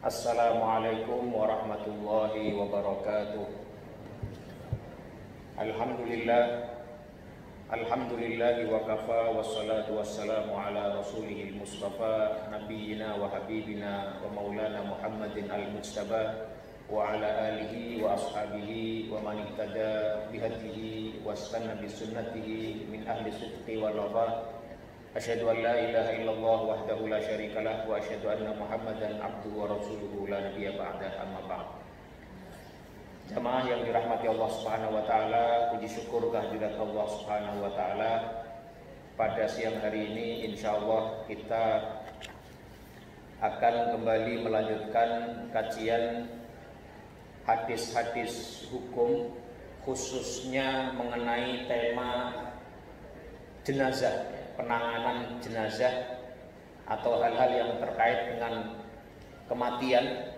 Assalamualaikum warahmatullahi wabarakatuh. Alhamdulillahi wa kafa, wassalatu wassalamu ala rasulihil mustafa, nabiyyina wa habibina wa maulana Muhammadin al-mujtaba wa ala alihi wa ashabihi wa man ihtada bihadihi wa istanna bisunnatihi min ahli sidqi wal wafa. Asyhadu an la ilaha illallah wahdahu la syarikalah wa asyhadu anna Muhammadan abduhu wa rasuluhu la nabiyya ba'dah, amma ba'd. Jamaah yang dirahmati Allah Subhanahu wa taala, puji syukur kehadirat Allah Subhanahu wa taala. Pada siang hari ini insyaallah kita akan kembali melanjutkan kajian hadis-hadis hukum, khususnya mengenai tema jenazah, penanganan jenazah atau hal-hal yang terkait dengan kematian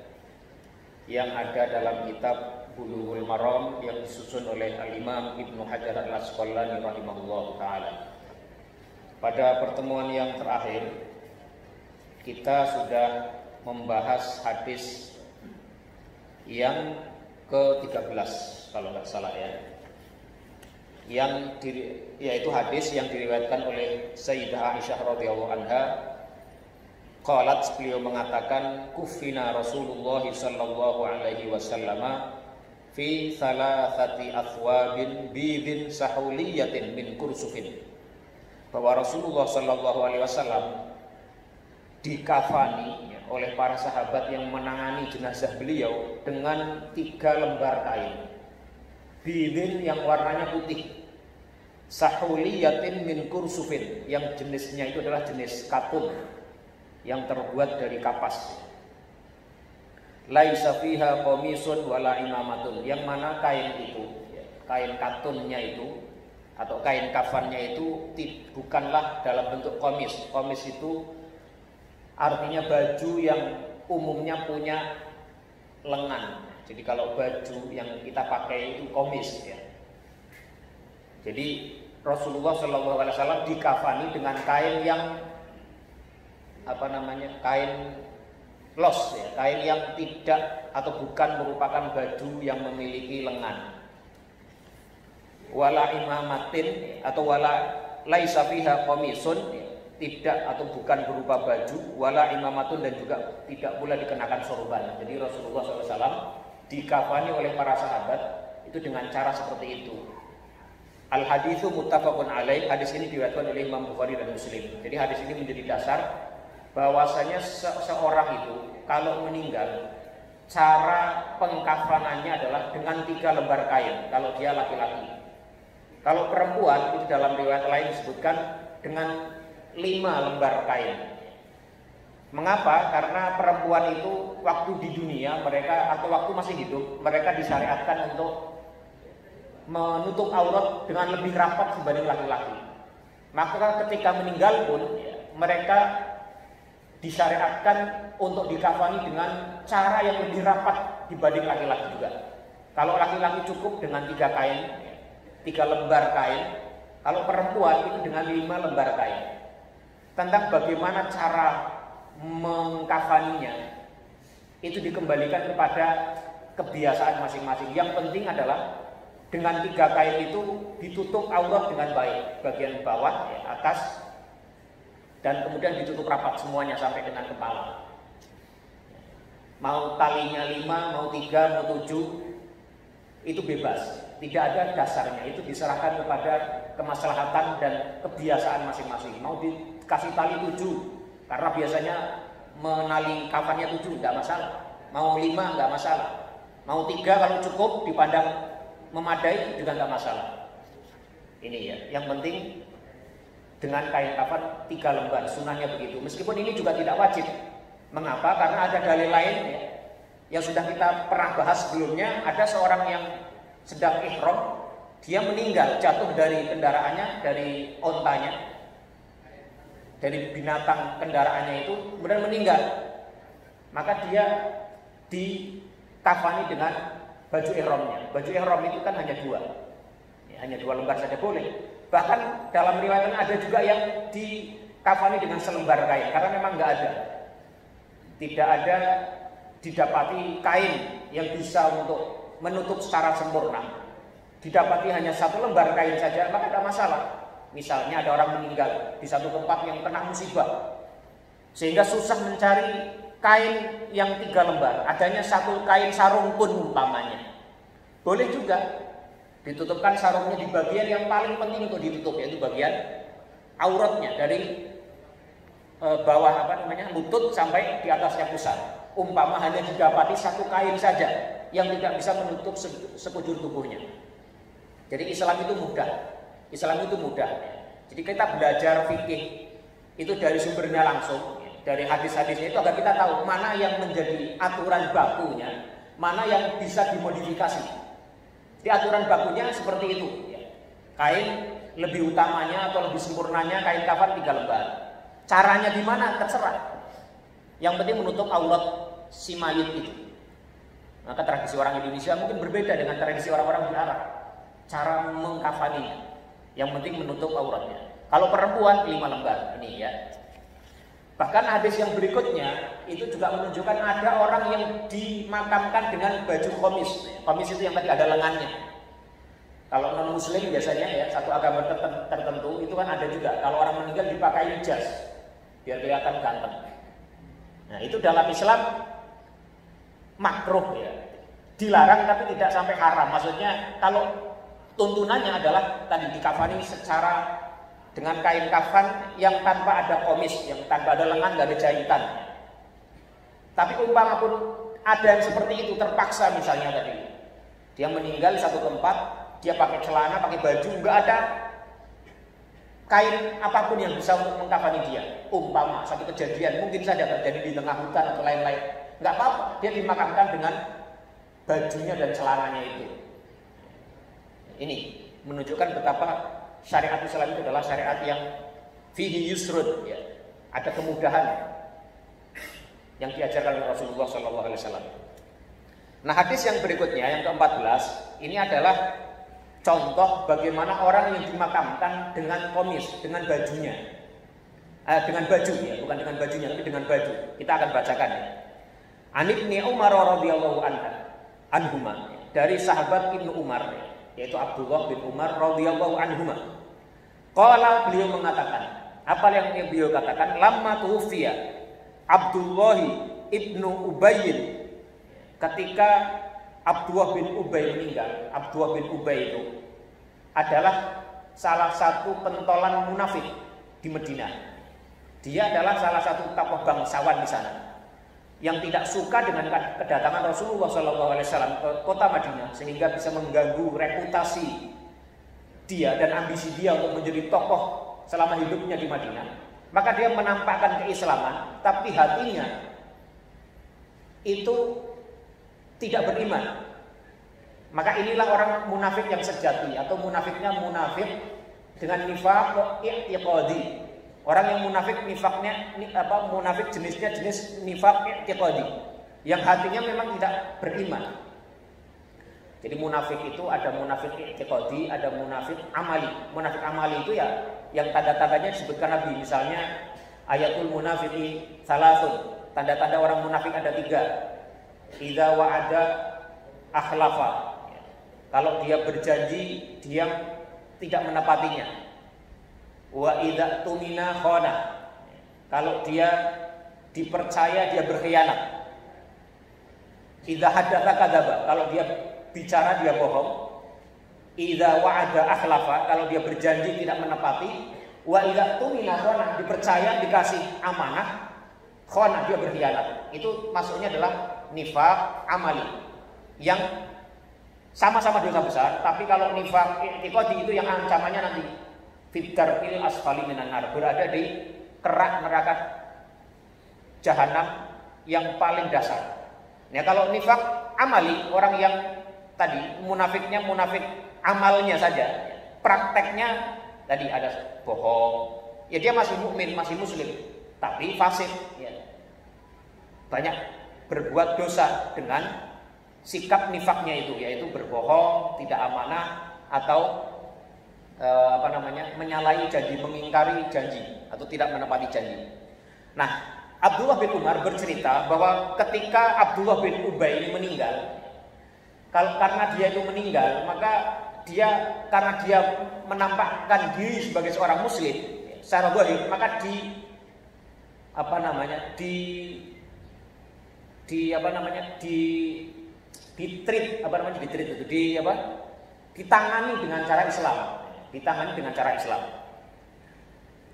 yang ada dalam kitab Bulughul Maram yang disusun oleh Al-Imam Ibnu Hajar Al-Asqalani rahimahullah ta'ala. Pada pertemuan yang terakhir kita sudah membahas hadis yang ke-13 kalau nggak salah ya, yaitu hadis yang diriwayatkan oleh Sayyidah Aisyah radhiyallahu anha. Qalat, beliau mengatakan, kufina Rasulullah sallallahu alaihi wasallam fi thalathati athwabin bidin sahuliyatin min kursufin. Bahwa Rasulullah sallallahu alaihi wasallam dikafani oleh para sahabat yang menangani jenazah beliau dengan 3 lembar kain. Bidin yang warnanya putih, sahuliyatin min kursufin yang jenisnya itu adalah jenis katun yang terbuat dari kapas. Laisa fiha qamisun wala imamatun, yang mana kain itu, kain katunnya itu atau kain kafannya itu bukanlah dalam bentuk qamis. Qamis itu artinya baju yang umumnya punya lengan. Jadi kalau baju yang kita pakai itu qamis ya. Jadi Rasulullah SAW dikafani dengan kain yang kain los ya, kain yang tidak atau bukan merupakan baju yang memiliki lengan. Wala imamatin atau wala laisa fiha qamisun, tidak atau bukan berupa baju, wala imamatun, dan juga tidak pula dikenakan sorban. Jadi Rasulullah SAW dikafani oleh para sahabat itu dengan cara seperti itu. Al-haditsu muttafaqun alaih. Hadis ini diriwayatkan oleh Imam Bukhari dan Muslim. Jadi hadis ini menjadi dasar bahwasanya seorang itu kalau meninggal, cara pengkafanannya adalah dengan 3 lembar kain kalau dia laki-laki. Kalau perempuan itu dalam riwayat lain disebutkan dengan 5 lembar kain. Mengapa? Karena perempuan itu waktu di dunia mereka atau waktu masih hidup mereka disyariatkan untuk menutup aurat dengan lebih rapat dibanding laki-laki. Maka ketika meninggal pun mereka disyariatkan untuk dikafani dengan cara yang lebih rapat dibanding laki-laki juga. Kalau laki-laki cukup dengan 3 kain, 3 lembar kain. Kalau perempuan itu dengan 5 lembar kain. Tentang bagaimana cara mengkafaninya itu dikembalikan kepada kebiasaan masing-masing. Yang penting adalah dengan 3 kain itu ditutup aurat dengan baik, bagian bawah, atas, dan kemudian ditutup rapat semuanya sampai dengan kepala. Mau talinya 5, mau 3, mau 7, itu bebas. Tidak ada dasarnya, itu diserahkan kepada kemaslahatan dan kebiasaan masing-masing. Mau dikasih tali 7, karena biasanya menali kafannya 7, tidak masalah. Mau 5, tidak masalah. Mau 3 kalau cukup dipandang memadai juga tidak masalah. Ini ya, yang penting dengan kain kafan 3 lembar, sunnahnya begitu. Meskipun ini juga tidak wajib. Mengapa? Karena ada dalil lain ya, yang sudah kita pernah bahas sebelumnya. Ada seorang yang sedang ihram, dia meninggal, jatuh dari kendaraannya, dari ontanya, dari binatang kendaraannya itu, kemudian meninggal. Maka dia dikafani dengan baju ihramnya. Baju ihram itu kan hanya 2 ya, hanya 2 lembar saja boleh. Bahkan dalam riwayat ada juga yang dikafani dengan selembar kain, karena memang nggak ada, tidak ada didapati kain yang bisa untuk menutup secara sempurna, didapati hanya satu lembar kain saja, maka tidak masalah. Misalnya ada orang meninggal di satu tempat yang kena musibah, sehingga susah mencari kain yang 3 lembar, adanya satu kain sarung pun umpamanya, boleh juga ditutupkan sarungnya di bagian yang paling penting untuk ditutup, yaitu bagian auratnya dari bawah lutut sampai di atasnya pusar. Umpama hanya didapati satu kain saja yang tidak bisa menutup sekujur tubuhnya. Jadi Islam itu mudah. Islam itu mudah. Jadi kita belajar fikih itu dari sumbernya langsung, dari hadis-hadisnya itu, agar kita tahu mana yang menjadi aturan bakunya, mana yang bisa dimodifikasi. Di aturan bakunya seperti itu. Kain lebih utamanya atau lebih sempurnanya kain kafan 3 lembar. Caranya gimana terserah. Yang penting menutup aurat si mayit itu. Maka tradisi orang Indonesia mungkin berbeda dengan tradisi orang-orang di Arab. Cara mengkafaninya, yang penting menutup auratnya. Kalau perempuan 5 lembar ini ya. Bahkan hadis yang berikutnya itu juga menunjukkan ada orang yang dimakamkan dengan baju komis. Komis itu yang tadi ada lengannya. Kalau non muslim biasanya ya, satu agama tertentu itu kan ada juga. Kalau orang meninggal dipakai jas biar kelihatan ganteng. Nah, itu dalam Islam makruh ya. Dilarang tapi tidak sampai haram. Maksudnya kalau tuntunannya adalah tadi dikafani secara dengan kain kafan yang tanpa ada komis, yang tanpa ada lengan, nggak ada jahitan. Tapi umpama pun ada yang seperti itu, terpaksa misalnya tadi dia meninggal di satu tempat, dia pakai celana, pakai baju, nggak ada kain apapun yang bisa untuk mengkafani dia. Umpama satu kejadian mungkin saja terjadi di tengah hutan atau lain-lain, nggak apa-apa, dia dimakamkan dengan bajunya dan celananya itu. Ini menunjukkan betapa syariat Islam itu adalah syariat yang fihi yusrun, ya. Ada kemudahan yang diajarkan oleh Rasulullah SAW. Nah, hadis yang berikutnya yang ke-14 ini adalah contoh bagaimana orang yang dimakamkan dengan komis, dengan bajunya, dengan baju ya, bukan dengan bajunya tapi dengan baju. Kita akan bacakan ya. An Ibnu Umar radhiyallahu anhuma, dari sahabat Ibnu Umar, yaitu Abdullah bin Umar radhiyallahu anhuma. Qala, beliau mengatakan, apa yang beliau katakan? Lamma tuwfiya Abdullah ibnu Ubay, ketika Abdullah bin Ubay meninggal. Abdullah bin Ubay itu adalah salah satu pentolan munafik di Madinah. Dia adalah salah satu tokoh bangsawan di sana yang tidak suka dengan kedatangan Rasulullah SAW ke kota Madinah, sehingga bisa mengganggu reputasi dia dan ambisi dia untuk menjadi tokoh selama hidupnya di Madinah. Maka dia menampakkan keislaman, tapi hatinya itu tidak beriman. Maka inilah orang munafik yang sejati, atau munafiknya munafik dengan nifaq i'tiqadi. Orang yang munafik nifaknya munafik jenisnya jenis nifaq i'tiqadi, yang hatinya memang tidak beriman. Jadi munafik itu ada munafik i'tiqadi, ada munafik amali. Munafik amali itu ya yang tanda-tandanya disebutkan Nabi, misalnya ayatul munafiqi salasun. Tanda-tanda orang munafik ada 3. Idza wa'ada akhlafa. Kalau dia berjanji dia tidak menepatinya. Wa idza tumina khana. Kalau dia dipercaya dia berkhianat. Idza haddatsa kadzaba. Kalau dia bicara dia bohong. Idza wa'ada akhlafa. Kalau dia berjanji tidak menepati. Wa idza tumina khana. Dipercaya dikasih amanah, khana dia berkhianat. Itu maksudnya adalah nifaq amali, yang sama-sama dosa besar. Tapi kalau nifaq i'tiqadi itu yang ancamannya nanti fitaril asfali minan nar, berada di kerak neraka jahanam yang paling dasar. Nah, kalau nifaq amali, orang yang tadi munafiknya munafik amalnya saja, prakteknya tadi ada bohong, ya dia masih mukmin, masih muslim, tapi fasik, ya. Banyak berbuat dosa dengan sikap nifaknya itu, yaitu berbohong, tidak amanah, atau menyalahi janji, mengingkari janji, atau tidak menepati janji. Nah, Abdullah bin Umar bercerita bahwa ketika Abdullah bin Ubay ini meninggal, karena dia itu meninggal, maka karena dia menampakkan diri sebagai seorang muslim secara zahir, maka ditangani dengan cara Islam.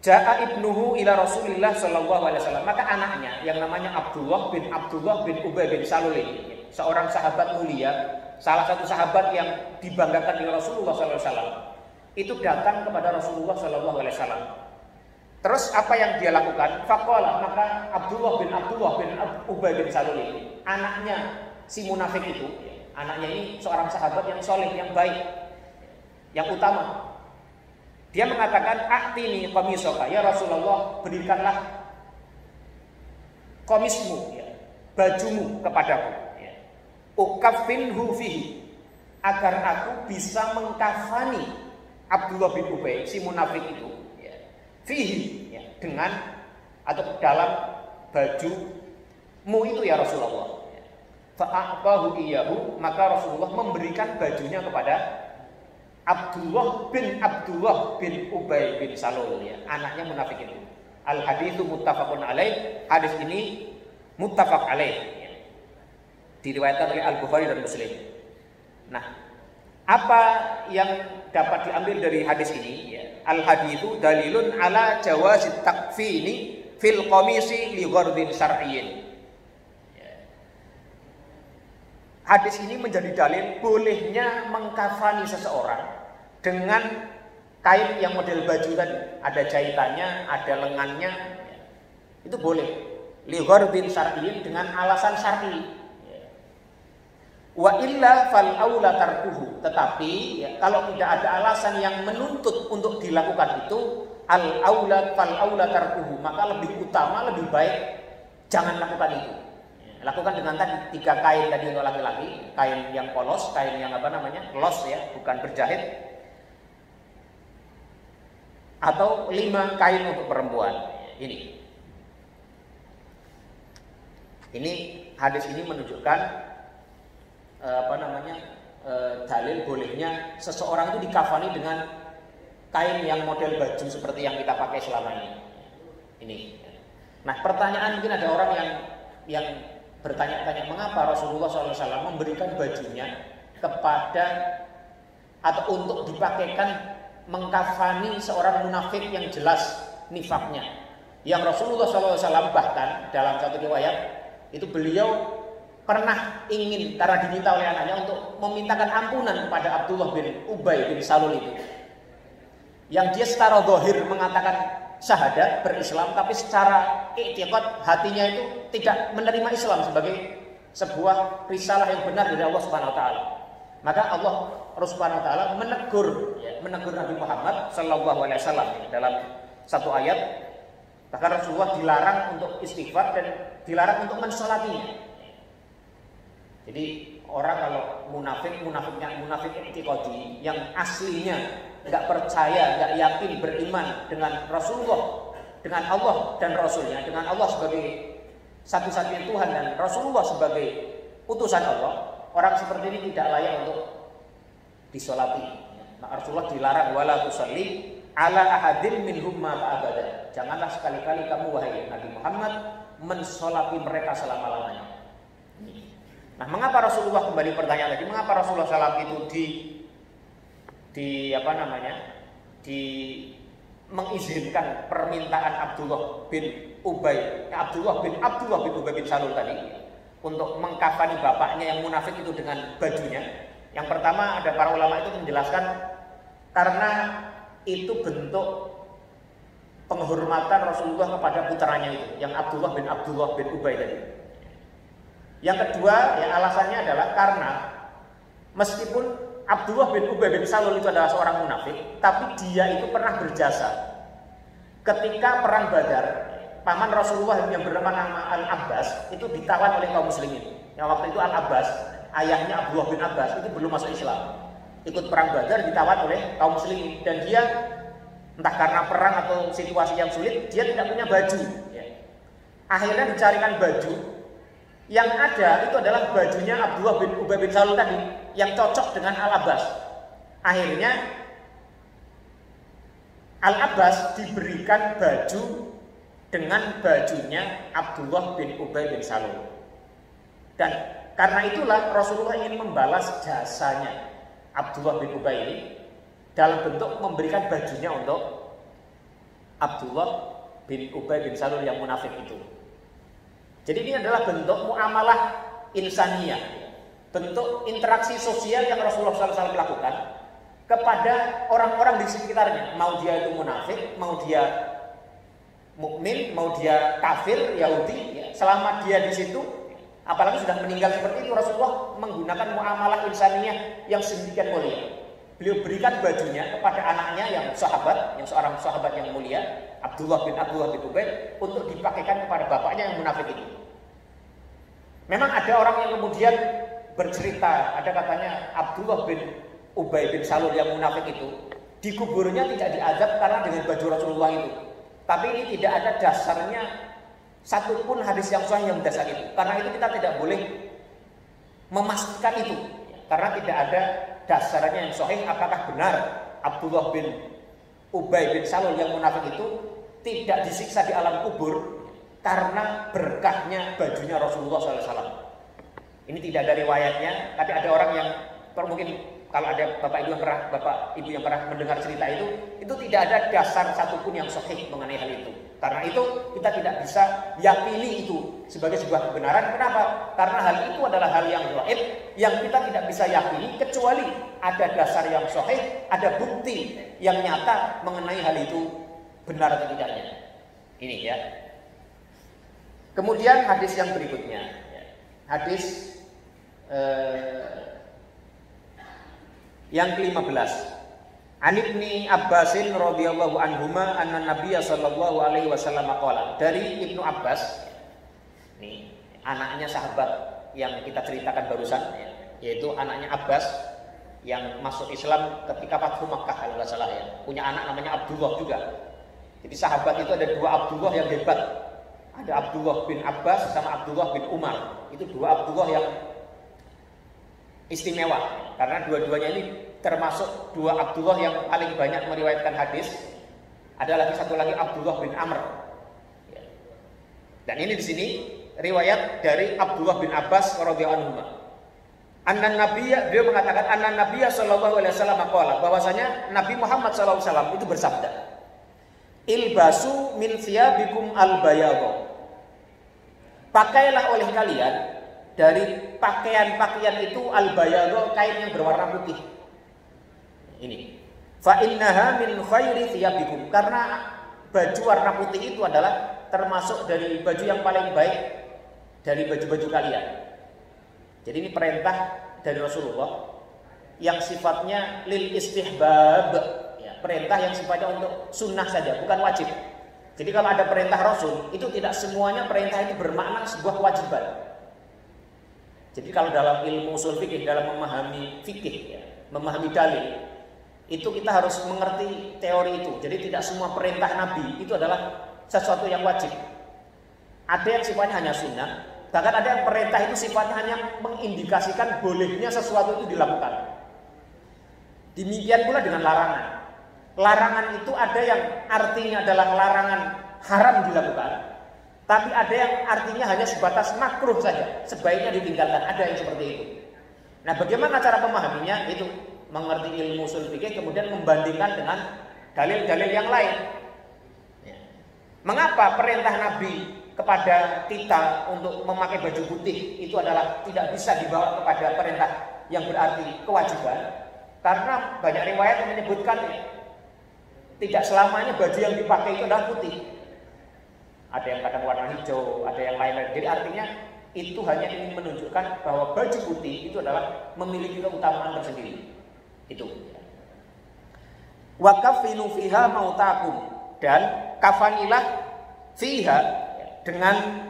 Ja'a ibnuhu ila Rasulillah sallallahu alaihi wasallam. Maka anaknya yang namanya Abdullah bin Ubay bin Salul ini, seorang sahabat mulia, salah satu sahabat yang dibanggakan oleh Rasulullah sallallahu alaihi wasallam, itu datang kepada Rasulullah sallallahu alaihi wasallam. Terus apa yang dia lakukan? Faqala, maka Abdullah bin Ubay bin Salul ini, anaknya si munafik itu, anaknya ini seorang sahabat yang soleh, yang baik, yang utama. Dia mengatakan, "A'tini qamisaka, ya Rasulullah, berikanlah komismu, ya, bajumu kepadaku, ya. Ukaffinhu fihi, agar aku bisa mengkafani Abdullah bin Ubay si munafik itu, ya, fihi, ya, dengan atau dalam bajumu itu ya Rasulullah." Fa'aqahu iyyahu, maka Rasulullah memberikan bajunya kepada Abdullah bin Ubay bin Salul, ya, anaknya munafik itu. Al haditsu muttafaqun alaih. Hadis ini muttafaq alaih, ya. Diriwayatkan oleh Al Bukhari dan Muslim. Nah, apa yang dapat diambil dari hadis ini, ya? Al haditsu dalilun ala jawazit takfini fil qamisi li ghardin syar'iyyin. Hadis ini menjadi dalil bolehnya mengkafani seseorang dengan kain yang model baju tadi, ada jahitannya, ada lengannya, itu boleh. Li ghardin syar'iyyin, dengan alasan syar'i. Wa illa fal aula tarkuhu, tetapi ya, kalau tidak ada alasan yang menuntut untuk dilakukan itu, fal aula tarkuhu, maka lebih utama, lebih baik jangan lakukan itu. Lakukan dengan tadi 3 kain tadi untuk laki-laki, kain yang polos, kain yang los, ya, bukan berjahit, atau 5 kain untuk perempuan. Ini hadis ini menunjukkan dalil bolehnya seseorang itu dikafani dengan kain yang model baju seperti yang kita pakai selama ini. Nah, pertanyaan, mungkin ada orang yang bertanya-tanya, mengapa Rasulullah SAW memberikan bajunya kepada atau untuk dipakaikan mengkafani seorang munafik yang jelas nifaknya. Yang Rasulullah SAW bahkan dalam satu riwayat itu beliau pernah ingin, karena diminta oleh anaknya, untuk memintakan ampunan kepada Abdullah bin Ubay bin Salul itu, yang dia secara zahir mengatakan syahadat, berislam, tapi secara i'tiqad hatinya itu tidak menerima Islam sebagai sebuah risalah yang benar dari Allah Subhanahu wa taala. Maka Allah Subhanahu wa taala menegur Nabi Muhammad sallallahu alaihi wasallam dalam satu ayat. Bahkan Rasulullah dilarang untuk istighfar dan dilarang untuk mensolatinya. Jadi orang kalau munafik i'tiqadi, yang aslinya nggak percaya, nggak yakin, beriman dengan Rasulullah, dengan Allah dan Rasulnya, dengan Allah sebagai satu-satunya Tuhan dan Rasulullah sebagai utusan Allah, orang seperti ini tidak layak untuk disolati. Maka Rasulullah dilarang, wala tusalli ala ahadin minhum mata abada. Janganlah sekali-kali kamu, wahai Nabi Muhammad, mensolati mereka selama-lamanya. Nah, mengapa Rasulullah, kembali pertanyaan tadi, mengapa Rasulullah SAW itu mengizinkan permintaan Abdullah bin Ubay bin Salul tadi untuk mengkafani bapaknya yang munafik itu dengan bajunya? Yang pertama, ada para ulama itu menjelaskan karena itu bentuk penghormatan Rasulullah kepada putranya itu, yang Abdullah bin Ubay tadi. Yang kedua, ya, alasannya adalah karena meskipun Abdullah bin Ubay bin Salul itu adalah seorang munafik, tapi dia itu pernah berjasa ketika perang Badar. Paman Rasulullah yang bernama Al-Abbas itu ditawan oleh kaum muslimin. Yang waktu itu Al-Abbas, ayahnya Abdullah bin Abbas, itu belum masuk Islam. Ikut perang Badar, ditawan oleh kaum muslimin, dan dia entah karena perang atau situasi yang sulit, dia tidak punya baju. Akhirnya dicarikan baju. Yang ada itu adalah bajunya Abdullah bin Ubay bin Salul tadi, yang cocok dengan Al-Abbas. Akhirnya Al-Abbas diberikan baju dengan bajunya Abdullah bin Ubay bin Salul. Dan karena itulah Rasulullah ingin membalas jasanya Abdullah bin Ubay ini dalam bentuk memberikan bajunya untuk Abdullah bin Ubay bin Salul yang munafik itu. Jadi ini adalah bentuk muamalah insaniyah, bentuk interaksi sosial yang Rasulullah SAW lakukan kepada orang-orang di sekitarnya. Mau dia itu munafik, mau dia mukmin, mau dia kafir, Yahudi, ya, selama dia di situ, apalagi sudah meninggal seperti itu, Rasulullah menggunakan muamalah insaniyah yang sedemikian mulia. Beliau berikan bajunya kepada anaknya yang sahabat, yang seorang sahabat yang mulia, Abdullah bin Ubay, untuk dipakaikan kepada bapaknya yang munafik itu. Memang ada orang yang kemudian bercerita, ada katanya Abdullah bin Ubay bin Salul yang munafik itu dikuburnya tidak diazab karena dengan baju Rasulullah itu. Tapi ini tidak ada dasarnya satupun hadis yang sahih yang dasar itu. Karena itu kita tidak boleh memastikan itu, karena tidak ada dasarnya yang sahih apakah benar Abdullah bin Ubay bin Salul yang munafik itu tidak disiksa di alam kubur karena berkahnya bajunya Rasulullah SAW. Ini tidak ada riwayatnya, tapi ada orang yang mungkin kalau ada bapak ibu yang pernah mendengar cerita itu tidak ada dasar satupun yang sahih mengenai hal itu. Karena itu kita tidak bisa yakini itu sebagai sebuah kebenaran. Kenapa? Karena hal itu adalah hal yang gaib yang kita tidak bisa yakini kecuali ada dasar yang sahih, ada bukti yang nyata mengenai hal itu benar atau tidaknya. Ini ya. Kemudian hadis yang berikutnya, hadis yang ke-15. An Ibni Abbasin radhiyallahu anhuma anna Nabiyya sallallahu alaihi wasallam qala. Dari Ibnu Abbas, ini anaknya sahabat yang kita ceritakan barusan, yaitu anaknya Abbas yang masuk Islam ketika Fathu Makkah kalau nggak salah ya. Punya anak namanya Abdullah juga. Jadi sahabat itu ada dua Abdullah yang hebat. Ada Abdullah bin Abbas sama Abdullah bin Umar. Itu dua Abdullah yang istimewa karena dua-duanya ini termasuk dua Abdullah yang paling banyak meriwayatkan hadis. Ada lagi satu lagi Abdullah bin Amr. Dan ini di sini riwayat dari Abdullah bin Abbas radhiyallahu anhu. Dia mengatakan anna Nabiyya sallallahu alaihi wasallam qala, bahwasanya Nabi Muhammad sallallahu alaihi wasallam itu bersabda, "Ilbasu min thiyabikum al-bayadha." Pakailah oleh kalian dari pakaian-pakaian itu al-bayadha, kain yang berwarna putih. Ini. Fa innaha min khairi thiyabikum, karena baju warna putih itu adalah termasuk dari baju yang paling baik dari baju-baju kalian. Jadi ini perintah dari Rasulullah yang sifatnya lil istihbab, ya, perintah yang sifatnya untuk sunnah saja, bukan wajib. Jadi kalau ada perintah Rasul, itu tidak semuanya perintah itu bermakna sebuah kewajiban. Jadi kalau dalam ilmu usul fikih, dalam memahami fikih, ya, memahami dalil, itu kita harus mengerti teori itu. Jadi tidak semua perintah Nabi itu adalah sesuatu yang wajib. Ada yang sifatnya hanya sunnah, bahkan ada yang perintah itu sifatnya hanya mengindikasikan bolehnya sesuatu itu dilakukan. Demikian pula dengan larangan. Larangan itu ada yang artinya adalah larangan haram dilakukan, tapi ada yang artinya hanya sebatas makruh saja, sebaiknya ditinggalkan. Ada yang seperti itu. Nah, bagaimana cara memahaminya? Itu mengerti ilmu usul fikih, kemudian membandingkan dengan dalil-dalil yang lain. Mengapa perintah Nabi kepada kita untuk memakai baju putih itu adalah tidak bisa dibawa kepada perintah yang berarti kewajiban? Karena banyak riwayat yang menyebutkan tidak selamanya baju yang dipakai itu adalah putih. Ada yang katakan warna hijau, ada yang lain-lain. Jadi artinya itu hanya ingin menunjukkan bahwa baju putih itu adalah memiliki keutamaan tersendiri. Itu. Wa kafinu fiha mautakum, dan kafanilah fiha, dengan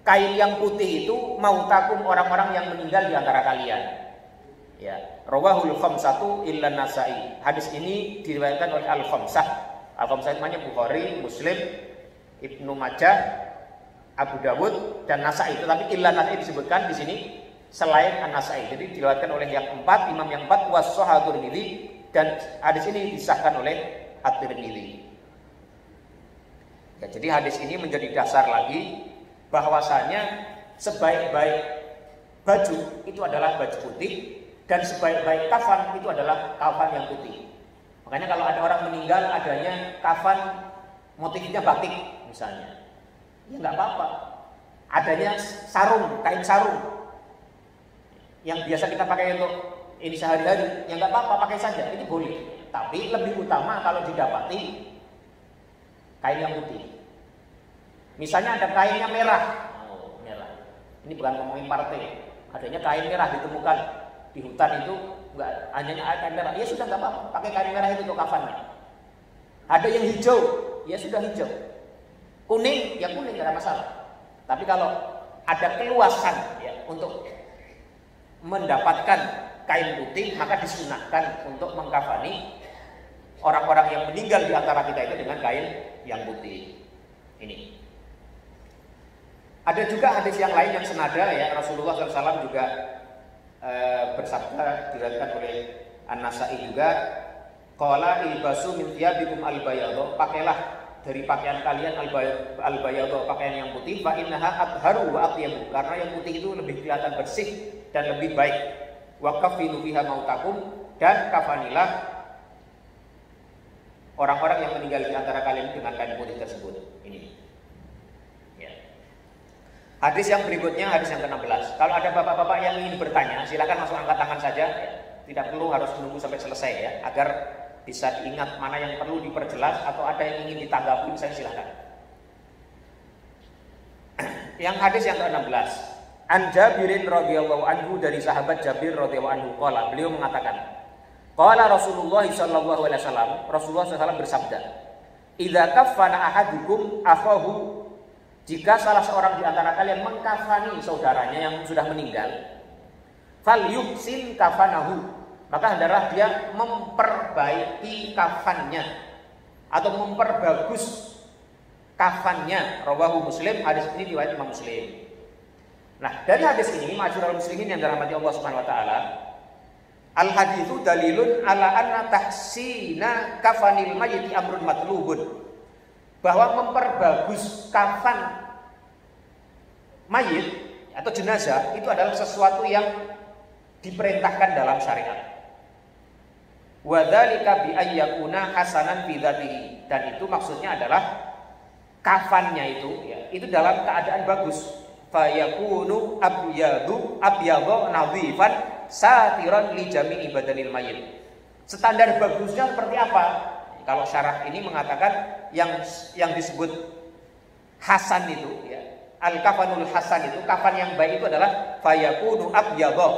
kain yang putih itu, mautakum, orang-orang yang meninggal di antara kalian. Ya, rawahul khamsatu illa Nasa'i. Hadis ini diriwayatkan oleh Al-Khamsah. Al-Khamsah itu namanya Bukhari, Muslim, Ibnu Majah, Abu Dawud dan Nasai. Tetapi illa Nasai disebutkan di sini selain An-Nasai. Jadi diriwayatkan oleh yang empat, imam yang empat, was-Sahih Tirmidzi, dan hadis ini disahkan oleh At-Tirmidzi. Ya, jadi hadis ini menjadi dasar lagi bahwasanya sebaik-baik baju itu adalah baju putih dan sebaik-baik kafan itu adalah kafan yang putih. Makanya kalau ada orang meninggal adanya kafan motifnya batik misalnya, ya nggak apa-apa. Adanya sarung, kain sarung yang biasa kita pakai untuk ini sehari-hari, ya nggak apa-apa, pakai saja, itu boleh. Tapi lebih utama kalau didapati kain yang putih. Misalnya ada kainnya merah, merah. Ini bukan ngomongin partai. Adanya kain merah ditemukan di hutan itu, enggak hanya kain merah. Ya sudah nggak apa-apa, pakai kain merah itu untuk kafannya. Ada yang hijau, ya sudah hijau. Kuning, ya kuning, nggak ada masalah. Tapi kalau ada keluasan ya untuk mendapatkan kain putih, maka disunahkan untuk mengkafani orang-orang yang meninggal di antara kita itu dengan kain yang putih. Ini. Ada juga hadis yang lain yang senada ya, Rasulullah SAW juga bersabda, diriwayatkan oleh An-Nasai juga, qala ilbasu min thiyabikum al-bayadha, pakailah dari pakaian kalian al-bayadha, pakaian yang putih, fa innaha athharu wa atyabu, karena yang putih itu lebih kelihatan bersih dan lebih baik. Wa kafinu fiha mautakum, dan kafanilah orang-orang yang meninggal di antara kalian dengan kain putih tersebut. Ini. Ya. Hadis yang berikutnya, hadis yang ke-16. Kalau ada bapak-bapak yang ingin bertanya, silakan langsung angkat tangan saja. Ya. Tidak perlu harus menunggu sampai selesai ya, agar bisa diingat mana yang perlu diperjelas atau ada yang ingin ditanggapi, saya silakan. Yang hadis yang ke-16. An Jabirin radhiyallahu anhu, dari sahabat Jabir radhiyallahu anhu qala, beliau mengatakan, qala Rasulullah sallallahu alaihi wasallam, Rasulullah SAW bersabda, idza kaffana ahadukum akhahu, jika salah seorang di antara kalian mengkafani saudaranya yang sudah meninggal, falyuhsin kafanahu, maka hendaklah dia memperbaiki kafannya atau memperbagus kafannya. Rawahu Muslim, hadis ini riwayat Imam Muslim. Nah, dari hadis ini, ma'asyiral muslimin yang dirahmati Allah Subhanahu wa taala, al haditsu dalilun ala anna tahsina kafanil mayyiti amrun matlubun, bahwa memperbagus kafan mayit atau jenazah itu adalah sesuatu yang diperintahkan dalam syariat. Wa dzalika bi ayyakuna hasanan fi dzatihi, dan itu maksudnya adalah kafannya itu ya, itu dalam keadaan bagus. Fa yakunu abyadu nadhifan satiran li jami'i badanil mayyit. Standar bagusnya seperti apa? Kalau syarah ini mengatakan yang disebut hasan itu ya, al-kafanul hasan itu, kafan yang baik itu adalah fayakunu abyadha,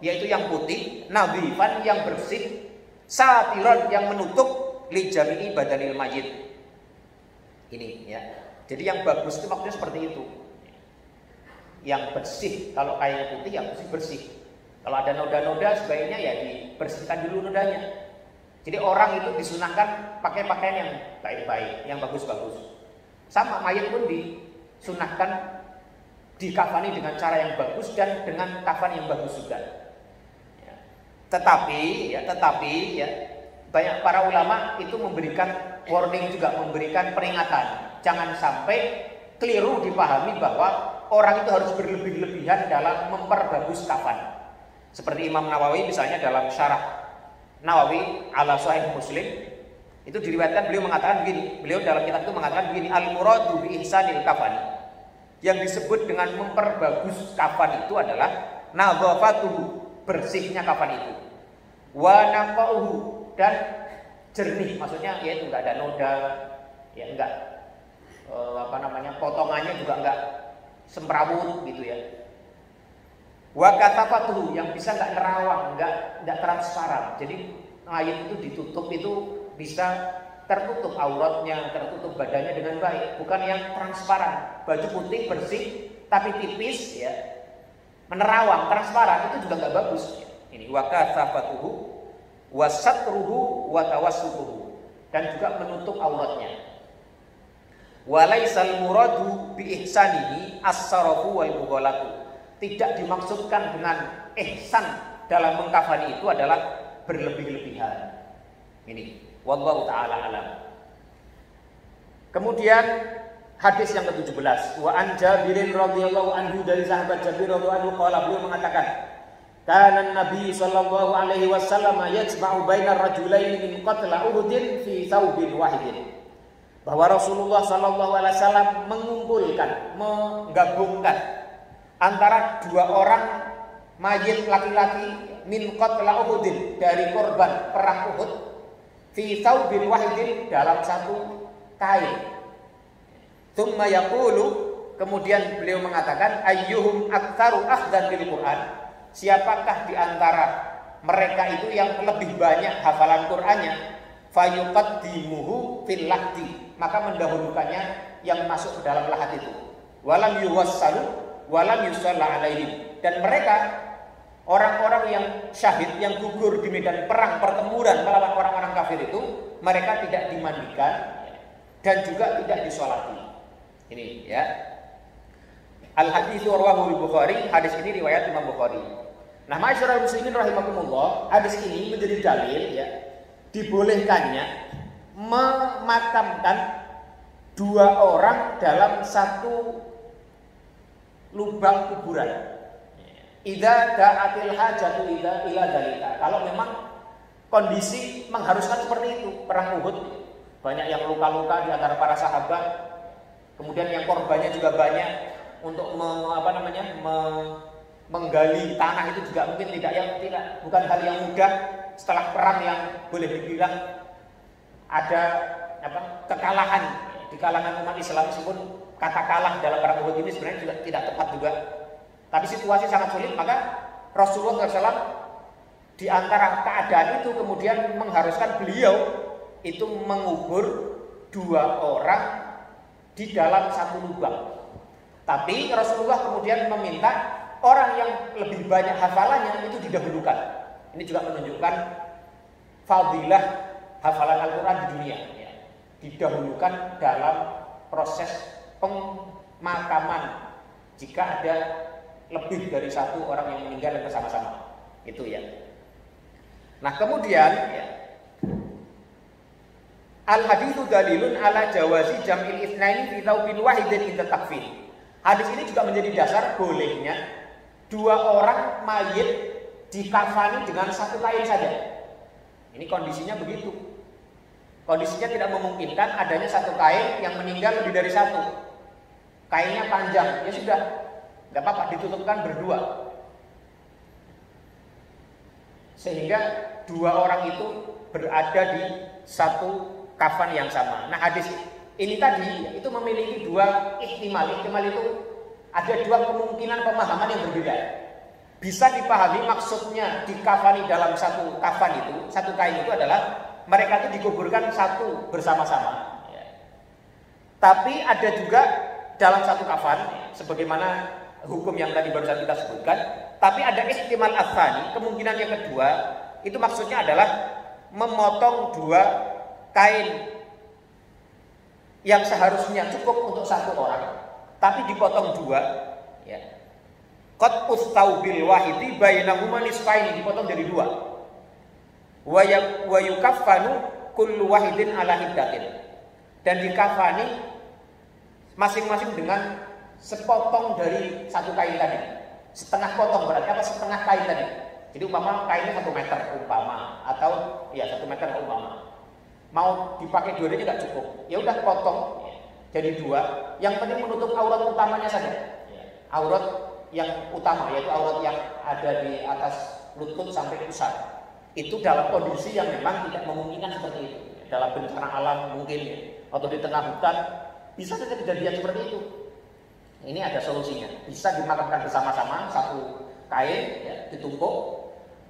yaitu yang putih, nadhifan yang bersih, satiran yang menutup li jami'i badanil mayyit. Ini ya. Jadi yang bagus itu maksudnya seperti itu. Yang bersih, kalau kainnya putih yang bersih. Kalau ada noda-noda sebaiknya ya dibersihkan dulu nodanya. Jadi orang itu disunahkan pakai pakaian yang baik-baik, yang bagus-bagus. Sama mayat pun disunahkan dikafani dengan cara yang bagus dan dengan kafan yang bagus juga. Ya. Tetapi ya banyak para ulama itu memberikan warning juga, memberikan peringatan. Jangan sampai keliru dipahami bahwa orang itu harus berlebih-lebihan dalam memperbagus kafan. Seperti Imam Nawawi misalnya dalam syarah Nawawi ala Sahih Muslim itu diriwayatkan beliau mengatakan begini, beliau dalam kitab itu mengatakan begini, al-muradu bi ihsanil kafani, yang disebut dengan memperbagus kafan itu adalah nadhafatuhu, bersihnya kafan itu, wa naqauhu, dan jernih, maksudnya yaitu enggak ada noda, ya enggak potongannya juga enggak semrawut gitu ya. Wa katafatuhu, yang bisa enggak nerawang, enggak transparan. Jadi mayat itu ditutup itu bisa tertutup auratnya, tertutup badannya dengan baik, bukan yang transparan. Baju putih bersih tapi tipis ya, menerawang, transparan, itu juga enggak bagus. Ini wa katafatuhu wa satruhu wa tawassutuhu, dan juga menutup auratnya. Walaisal muradu bi ihsanihi as-sarafu wal mughalatu. Tidak dimaksudkan dengan ihsan dalam mengkafani itu adalah berlebih-lebihan. Ini wallahu taala alam. Kemudian hadis yang ke-17, wa an Jabirin radhiyallahu anhu, dari sahabat Jabir radhiyallahu anhu qala, beliau mengatakan, kana Nabi sallallahu alaihi wasallam yajma'u bainar rajulaini min qatla Uhudin fi thawbin wahidin. Bahwa Rasulullah sallallahu alaihi wasallam menggabungkan antara dua orang mayit laki-laki min qatla Uhudin, dari korban perang Uhud, fi thawbin wahidin, dalam satu kain. Tsumma yaqulu, kemudian beliau mengatakan, ayyuhum aktsaru akhdan bil Quran, siapakah di antara mereka itu yang lebih banyak hafalan Qur'annya, fayuqaddimuhu fil lahdi, maka mendahulukannya yang masuk ke dalam lahat itu. Walam yuwassalu walam yusalla alaihim, dan mereka orang-orang yang syahid, yang gugur di medan perang pertempuran melawan orang-orang kafir itu, mereka tidak dimandikan dan juga tidak disolati. Ini ya. Al-hadits rawahu al-Bukhari, hadis ini riwayat Imam Bukhari. Nah, ma'asyiral muslimin rahimakumullah, hadis ini menjadi dalil ya dibolehkannya memakamkan dua orang dalam satu lubang kuburan. Idza da'atil hajatu ila dzalika. Kalau memang kondisi mengharuskan seperti itu, perang Uhud banyak yang luka-luka di antara para sahabat. Kemudian yang korbannya juga banyak, untuk menggali tanah itu juga mungkin bukan hal yang mudah. Setelah perang yang boleh dibilang ada kekalahan di kalangan umat Islam, meskipun kata kalah dalam perang Uhud ini sebenarnya juga tidak tepat juga. Tapi situasi sangat sulit, maka Rasulullah SAW di antara keadaan itu kemudian mengharuskan beliau itu mengubur dua orang di dalam satu lubang. Tapi Rasulullah kemudian meminta orang yang lebih banyak hafalannya itu didahulukan. Ini juga menunjukkan fadilah hafalan Al-Quran di dunia ya. Didahulukan dalam proses pemakaman jika ada lebih dari satu orang yang meninggal bersama-sama. Itu ya. Nah, kemudian ya, al-haditsu dalilun ala jawazi jam'il itsnaini fi thawbin wahidin inda takfin. Hadis ini juga menjadi dasar bolehnya dua orang mayit dikafani dengan satu kain saja. Ini kondisinya begitu. Kondisinya tidak memungkinkan adanya satu kain yang meninggal lebih dari satu. Kainnya panjang, ya sudah, tidak apa-apa, ditutupkan berdua. Sehingga dua orang itu berada di satu kafan yang sama. Nah, hadis ini tadi itu memiliki dua ihtimal. Ihtimal itu ada dua kemungkinan pemahaman yang berbeda. Bisa dipahami maksudnya dikafani dalam satu kafan itu, satu kain itu adalah mereka itu dikuburkan satu bersama-sama. Tapi ada juga dalam satu kafan, sebagaimana hukum yang tadi barusan kita sebutkan. Tapi ada ihtimal ats-tsani, kemungkinan yang kedua, itu maksudnya adalah memotong dua kain yang seharusnya cukup untuk satu orang, tapi dipotong dua, ya. Qad ustaubil wahidi bainahuma nisfaini, dipotong jadi dua. Wa yukaffanu kullu wahidin ala hiddatin. Dan dikafani masing-masing dengan sepotong dari satu kain tadi. Setengah potong berarti apa? Setengah kain tadi. Jadi umpama kainnya 1 meter umpama, atau ya 1 meter umpama. Mau dipakai dua-duanya tidak cukup. Ya udah potong jadi dua. Yang penting menutup aurat utamanya saja. Aurat yang utama, yaitu aurat yang ada di atas lutut sampai pusat. Itu dalam kondisi yang memang tidak memungkinkan seperti itu. Dalam bencana alam mungkin ya, atau di tengah hutan bisa saja kejadian seperti itu. Ini ada solusinya. Bisa dimakamkan bersama-sama satu kain ya, ditumpuk.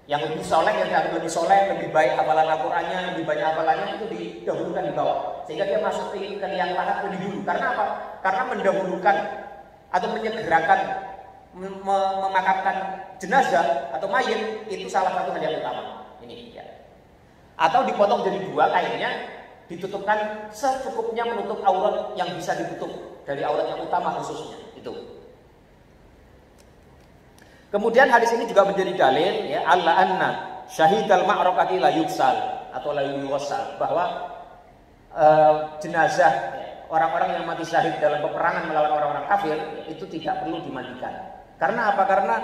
Yang lebih soleh, yang dianggap lebih soleh, lebih baik hafalan Al-Qur'annya, lebih banyak hafalannya itu didahulukan di bawah. Sehingga dia masuk ke liang lahat lebih dulu. Karena apa? Karena mendahulukan atau menyegerakan memakamkan jenazah atau mayit itu salah satu hal yang utama. Ini ya. Atau dipotong jadi dua kainnya, ditutupkan secukupnya menutup aurat yang bisa ditutup dari aurat yang utama khususnya itu. Kemudian hadis ini juga menjadi dalil ya alla anna syahidal ma'rakati la yuksal atau la yuwassal, bahwa jenazah orang-orang yang mati syahid dalam peperangan melawan orang-orang kafir itu tidak perlu dimandikan. Karena apa? Karena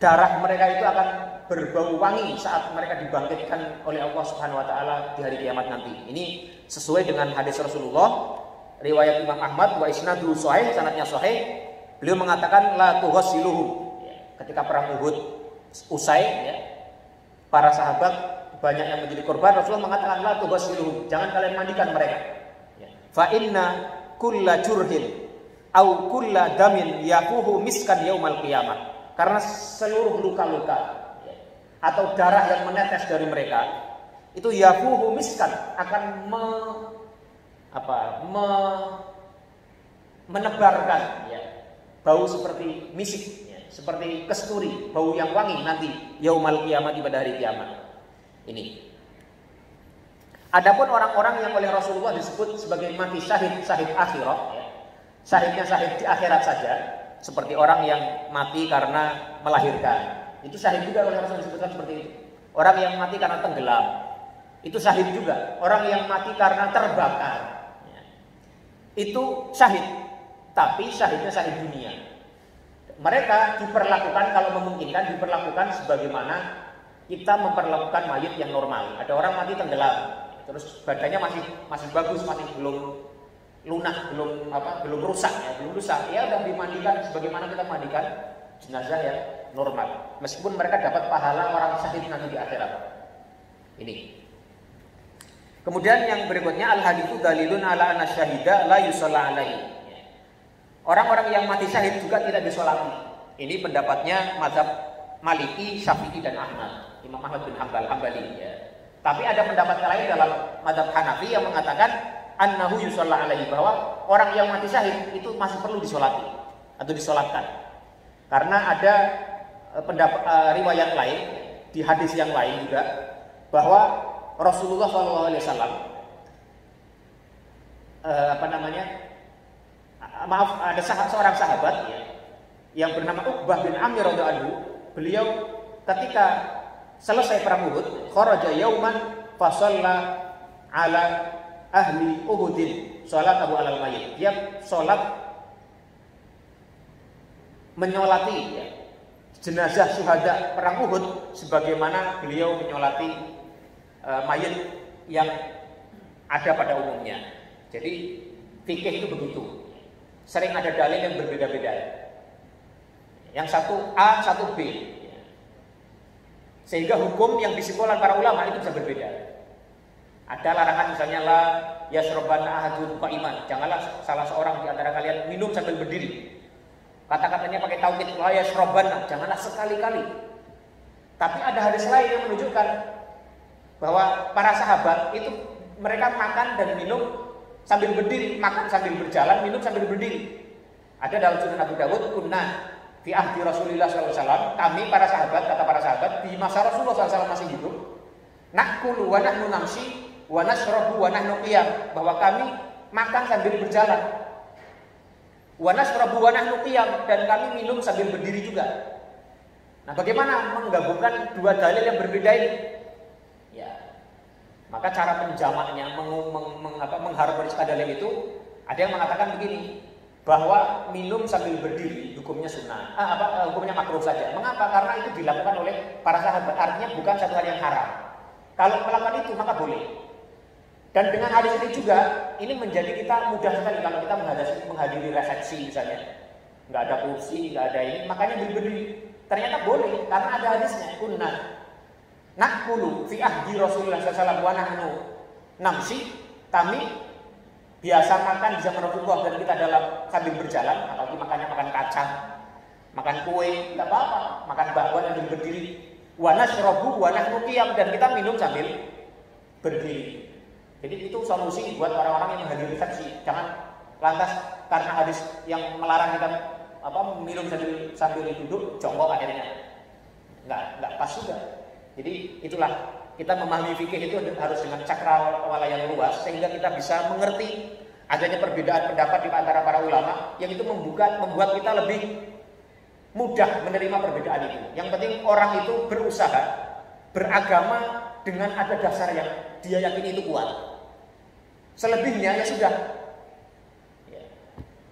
darah mereka itu akan berbau wangi saat mereka dibangkitkan oleh Allah Subhanahu wa taala di hari kiamat nanti. Ini sesuai dengan hadis Rasulullah riwayat Imam Ahmad wa isnadu sahih, sanadnya sahih. Beliau mengatakan la tughassiluhum. Ketika perang Uhud usai ya, para sahabat banyak yang menjadi korban. Rasulullah mengatakan la tughassiluhum, jangan kalian mandikan mereka. Fa inna kulla jurhin au kulla damin yafuhu miskan yaumal qiyamah. Karena seluruh luka-luka atau darah yang menetes dari mereka itu yafuhu miskan akan menebarkan ya, bau seperti misik ya, seperti kesturi, bau yang wangi nanti yaumal qiyamah pada hari kiamat. Ini. Adapun orang-orang yang oleh Rasulullah disebut sebagai mati syahid, syahid akhirat ya. Syahidnya syahid di akhirat saja, seperti orang yang mati karena melahirkan. Itu syahid juga oleh Rasulullah disebutkan seperti itu. Orang yang mati karena tenggelam, itu syahid juga. Orang yang mati karena terbakar ya, itu syahid. Tapi syahidnya syahid dunia. Mereka diperlakukan, kalau memungkinkan diperlakukan sebagaimana kita memperlakukan mayit yang normal. Ada orang mati tenggelam, terus badannya masih bagus, masih belum lunak, belum rusak ya, belum rusak. Ya udah dimandikan sebagaimana kita mandikan jenazah yang normal. Meskipun mereka dapat pahala orang syahid nanti di akhirat. Ini. Kemudian yang berikutnya al-haditsu dalilun ala anna syahida la yusalla alaihi. Orang-orang yang mati syahid juga tidak disolati. Ini pendapatnya mazhab Maliki, Syafi'i dan Ahmad. Imam Ahmad bin Hambali ya. Tapi ada pendapat lain dalam mazhab Hanafi yang mengatakan annahu yusalla alaihi, bahwa orang yang mati syahid itu masih perlu disolati atau disolatkan. Karena ada riwayat lain di hadis yang lain juga bahwa Rasulullah SAW ada seorang sahabat ya, yang bernama Uqbah bin Amir radhiyallahu anhu. Beliau ketika selesai perang Uhud, kharaja yauman fa shalla ala ahli Uhudin salatahu alal mayyit. Dia salat menyolati ya, jenazah syuhada perang Uhud sebagaimana beliau menyolati mayit yang ada pada umumnya. Jadi fikih itu begitu. Sering ada dalil yang berbeda-beda. Yang satu A, satu B. Sehingga hukum yang disimpulkan para ulama itu bisa berbeda. Ada larangan misalnya la yasrobanna ahadun qa'iman. Janganlah salah seorang di antara kalian minum sambil berdiri. Kata-katanya pakai taukid, la yasrobanna, janganlah sekali-kali. Tapi ada hadis lain yang menunjukkan bahwa para sahabat itu mereka makan dan minum sambil berdiri, makan sambil berjalan, minum sambil berdiri. Ada dalam Sunan Abu Dawud, kunna fi ahdi Rasulullah SAW, kami para sahabat, kata para sahabat di masa Rasulullah SAW masih hidup, nakulu wa nahnu namshi wa nashrabu wa nahnu qiyam, bahwa kami makan sambil berjalan, wa nashrabu wa nahnu qiyam, dan kami minum sambil berdiri juga. Nah, bagaimana menggabungkan dua dalil yang berbeda ini? Ya, maka cara penjamaknya mengharmoniskan dalil itu, ada yang mengatakan begini, bahwa minum sambil berdiri hukumnya sunnah, hukumnya makruh saja. Mengapa? Karena itu dilakukan oleh para sahabat, artinya bukan satu hal yang haram. Kalau melakukan itu maka boleh. Dan dengan hadis ini juga, ini menjadi kita mudah sekali kalau kita menghadiri resepsi misalnya, nggak ada kursi, nggak ada ini, makanya berdiri. Ternyata boleh karena ada hadisnya, kunna nakulu fi ahdi Rasulullah SAW wa nahnu namsi, kami biasa makan di zaman Rasulullah dan kita dalam sambil berjalan, apalagi makannya makan kacang, makan kue, tidak apa-apa, makan bakwan sambil berdiri. Wa nashrabu wa nahnu qiyam, dan kita minum sambil berdiri. Jadi itu solusi buat orang-orang yang menghadiri resepsi. Jangan lantas karena hadis yang melarang kita minum sambil duduk jongkok akhirnya. Enggak pas juga. Jadi itulah kita memahami fikih itu harus dengan cakrawala yang luas sehingga kita bisa mengerti adanya perbedaan pendapat di antara para ulama yang itu membuat kita lebih mudah menerima perbedaan itu. Yang penting orang itu berusaha beragama dengan ada dasar yang dia yakini itu kuat. Selebihnya ya sudah.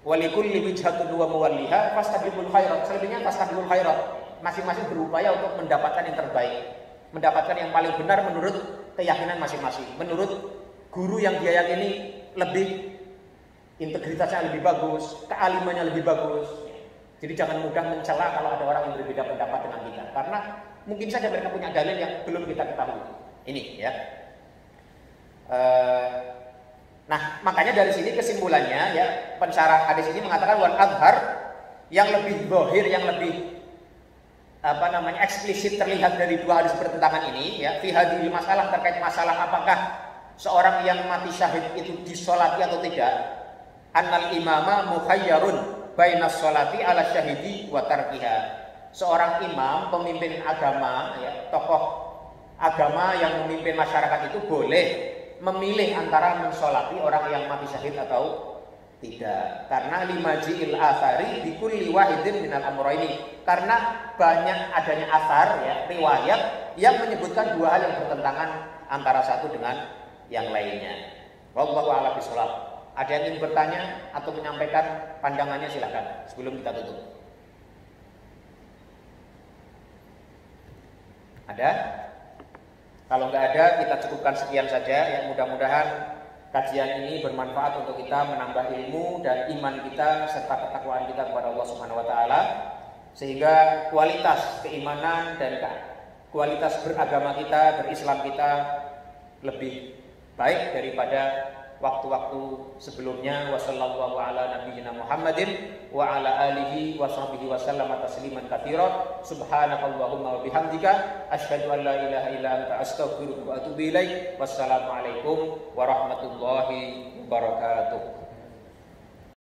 Walikulli wijhatun wa muwalliha fastabiqul khairat. Selebihnya fastabiqul khairat. Masing-masing berupaya untuk mendapatkan yang terbaik, mendapatkan yang paling benar menurut keyakinan masing-masing, menurut guru yang dia yakini lebih integritasnya lebih bagus, kealimannya lebih bagus. Jadi jangan mudah mencela kalau ada orang yang berbeda pendapat dengan kita, karena mungkin saja mereka punya dalil yang belum kita ketahui. Ini ya. Nah, makanya dari sini kesimpulannya ya, pensyarah hadis ini mengatakan wal adhar, yang lebih zahir, yang lebih eksplisit terlihat dari dua hadis bertentangan ini ya, fi hadhil masalah, terkait masalah apakah seorang yang mati syahid itu disolati atau tidak. Annal imama mukhayyarun bainas sholati ala syahidi wa tarkiha. Seorang imam, pemimpin agama ya, tokoh agama yang memimpin masyarakat itu boleh memilih antara mensolati orang yang mati syahid atau tidak. Karena limaji'il athari bikulli wahidin minal amrayni. Karena banyak adanya asar ya, riwayat yang menyebutkan dua hal yang bertentangan antara satu dengan yang lainnya. Wallahu a'lam bishawab. Ada yang ingin bertanya atau menyampaikan pandangannya, silakan sebelum kita tutup. Ada? Kalau nggak ada, kita cukupkan sekian saja. Ya, mudah-mudahan kajian ini bermanfaat untuk kita menambah ilmu dan iman kita serta ketakwaan kita kepada Allah Subhanahu wa taala, sehingga kualitas keimanan dan kualitas beragama kita, berislam kita lebih baik daripada waktu-waktu sebelumnya. Wassallallahu ala nabiyyina Muhammadin wa ala alihi wa sahbihi wa sallama tasliman katsiran. Subhanakallahumma wa bihamdika asyhadu an la ilaha illa anta astaghfiruka wa atubu ilaik. Wassalamu alaikum warahmatullahi wabarakatuh.